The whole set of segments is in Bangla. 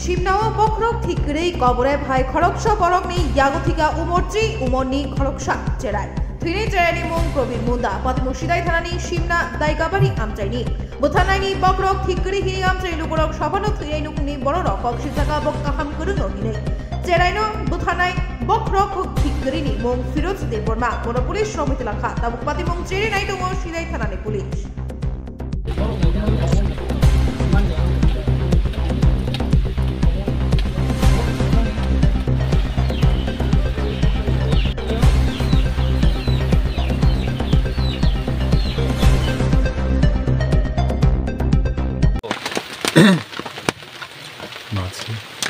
Shimnao bokrok thikri kobore bhai khoroksha borokni yagothika umorji umorni khoroksha cherai Thine cherani mung probir munda patimu sidai thanani shimna daigabari amchaini Buthanaini bokrok thikri hini amchai luborok shabano thirainu kuni bororok kokshitaka bokkaham kurungo hine Cheraino buthanai bokrok thikri ni mung Firoz Deborma kono police somiti lakha tabuk patimung cherenai tungo sidai thanani police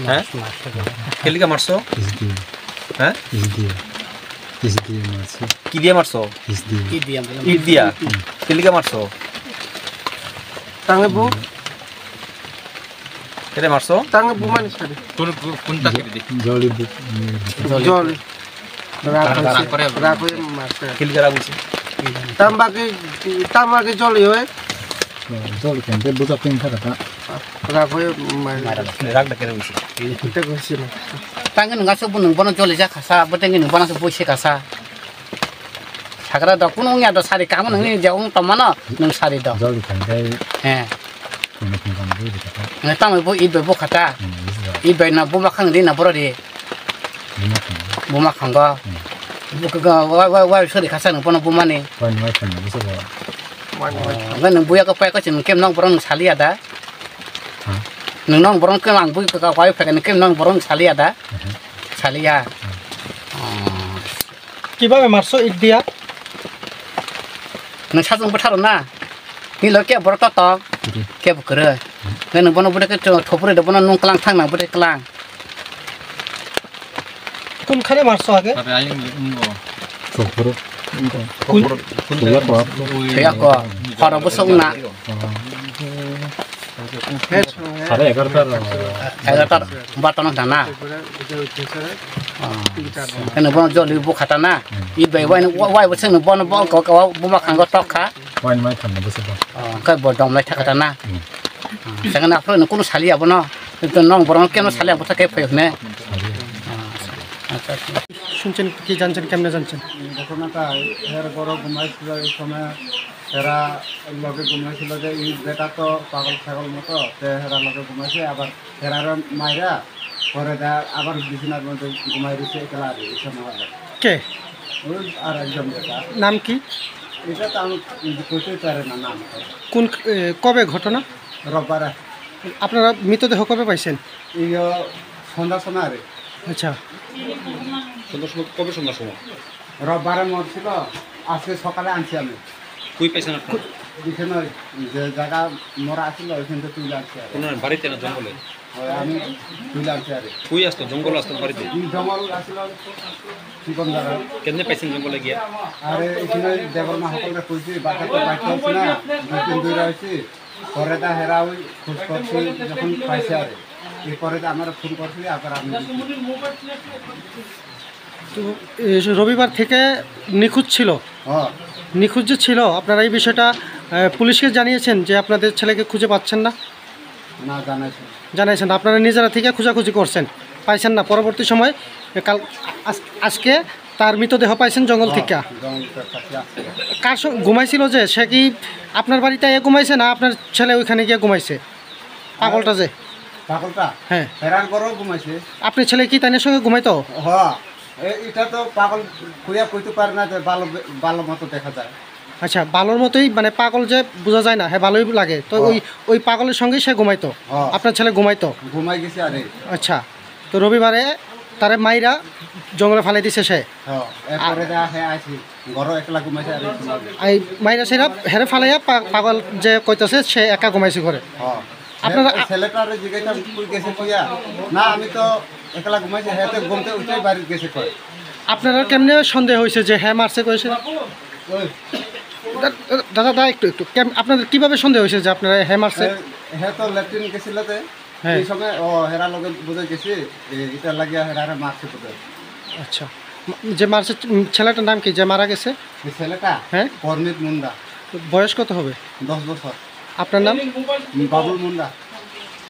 হ্যাঁ কেলিকা মারছো হ্যাঁ মারছি কি দিয়ে মারছো ইট দিয়া কেলিকা মারছো টাঙ্গে বু কেটে মারছো টাঙ্গে বু মানে সারি কোনটা কেটে দি জলি জল রাগ করে মারছে কেলিকা রাগুছে তাম্বাকে জলি হয় জলি কেন বুঝা পেন থাকা রাগ হয়ে রাগটা কেটে গেছে এটা কইছি না Tangan nggak sebut nung bono joli jak kasa, beteng nung bono sebut si kasa. Sakra dok pun nungnya do sari kamu nung ini jauh teman nung sari dok. Jolly কেন Eh, কোন বুঝি থাকা nggak tahu ibu ibu kata, ibu na bu makan di na boro di, bu makan go, bu ke wai suri kasa nung bono bu mani. วันไว้คนรู้สึกว่า Nggak nung bu ya kepai kau cina kem nong bono nung sali ada. Nung nong bono kem ang bu ke kau wai pakai nung kem nong bono sali ada. Sali ya. কিভাবে মারছো ইট দিয়া Nung satu betar na, ni lo kia bono totok, kia bukere. Nggak nung bono bude ke thopure do bono nung kelang thang nang bude kelang. কোনখানে মারছো আগে চোখপুর কোনটা Saya kok kalau busuk nak, সাড়ে 11টার saya tar baton dana. Kan bono joli bu kata na, ibai wai busuk nu bono bono kau bumak anggo tokha, วันไว้คนรู้สึกว่า kau bodong lai thakata na. Saya nak apa nu kuno salia bono, itu nong bono keno salia buta kayak payah ne. শুনছেন কি জানছেন কেমনে জানছেন ঘটনাটা এর বড় ঘুমাইছিল এই সময় এরা লগে ঘুমাইছিল যে এই বেটা তো পাগল ছাগল মতো হেরা লগে ঘুমাইছে আবার হেরার মাইরা পরে আবার বিছানার মধ্যে ঘুমাই দিছে একলা এই সময় কে ওই আর একজন বেটা নাম কি এটা তো আমি কইতে পারে না নাম কোন কবে ঘটনা রোববারে আপনারা মৃতদেহ কবে পাইছেন এই সন্ধ্যা সময় আরে আচ্ছা কবে সন্ধ্যার সময় রোববারে মরছিল আজকে সকালে আনছি আমি কই পাইছেন আপনারা এখানে যে জায়গা মরা আছিল ওইখান থেকে তুলে আনছি আর কোন বাড়িতে না জঙ্গলে আমি তুলে আনছি আরে কই আসতো জঙ্গল আসতো বাড়িতে এই জঙ্গল আছিল চিকন জায়গা কেমনে পাইছেন জঙ্গলে গিয়া আরে এখানে দেবরমা সকলকে কইছি বাচ্চা তো বাইক হচ্ছে না দুই রয়েছি পরে তা হেরা ওই খোঁজ করছি যখন পাইছে আরে এরপরে আমার ফোন করছি আবার আমি তো রবিবার থেকে নিখোঁজ ছিল হ্যাঁ নিখোঁজ যে ছিল আপনারা এই বিষয়টা পুলিশকে জানিয়েছেন যে আপনাদের ছেলেকে খুঁজে পাচ্ছেন না না জানাইছি জানাইছেন আপনারা নিজেরা থেকে খোঁজাখুঁজি করছেন পাইছেন না পরবর্তী সময় কাল আজকে তার মৃতদেহ পাইছেন জঙ্গল থেকে জঙ্গলের কাছে আসছে কার সঙ্গে ঘুমাইছিল যে সে কি আপনার বাড়িতে ঘুমাইছে না আপনার ছেলে ওইখানে গিয়ে ঘুমাইছে পাগলটা যে পাগলটা হ্যাঁ হেরান করো ঘুমাইছে আপনার ছেলে কি তাইনের সঙ্গে ঘুমাইতো হ্যাঁ এটা তো পাগল খুঁয়া কইতে পারে না যে ভালো ভালো মতো দেখা যায় আচ্ছা ভালোর মতোই মানে পাগল যে বোঝা যায় না হ্যাঁ ভালোই লাগে তো ওই পাগলের সঙ্গেই সে ঘুমাইতো হ্যাঁ। আপনার ছেলে ঘুমাইতো ঘুমাই গেছে আরে আচ্ছা তো রবিবারে তারে মাইরা জঙ্গলে ফালাই দিছে সে হ্যাঁ এরপরে হ্যাঁ আইছি ঘর একলা ঘুমাইছে আরে এই মাইরা সেরা হেরে ফালাইয়া পাগল যে কইতাছে সে একা ঘুমাইছে ঘরে হ্যাঁ আপনারা ছেলেটারে জিজ্ঞাসা কই গেছে কইয়া না আমি তো একলা ঘুমাইছি হ্যাঁ তো ঘুমতে উঠেই বাড়ি গেছে কয় আপনারা কেমনে সন্দেহ হয়েছে যে হ্যাঁ মারছে কয়েছে ওই দাদা একটু আপনাদের কিভাবে সন্দেহ হয়েছে যে আপনারা হ্যাঁ মারছে হ্যাঁ তো ল্যাট্রিন গেছিলতে হ্যাঁ। এই সময় হেরা লগে বুঝে গেছি এটা লাগিয়া হেরারে মারছে বোধহয় আচ্ছা যে মারছে ছেলেটার নাম কি যে মারা গেছে এই ছেলেটা হ্যাঁ পরমিত মুন্ডা বয়স কত হবে 10 বছর আপনার নাম বাবুল মুন্ডা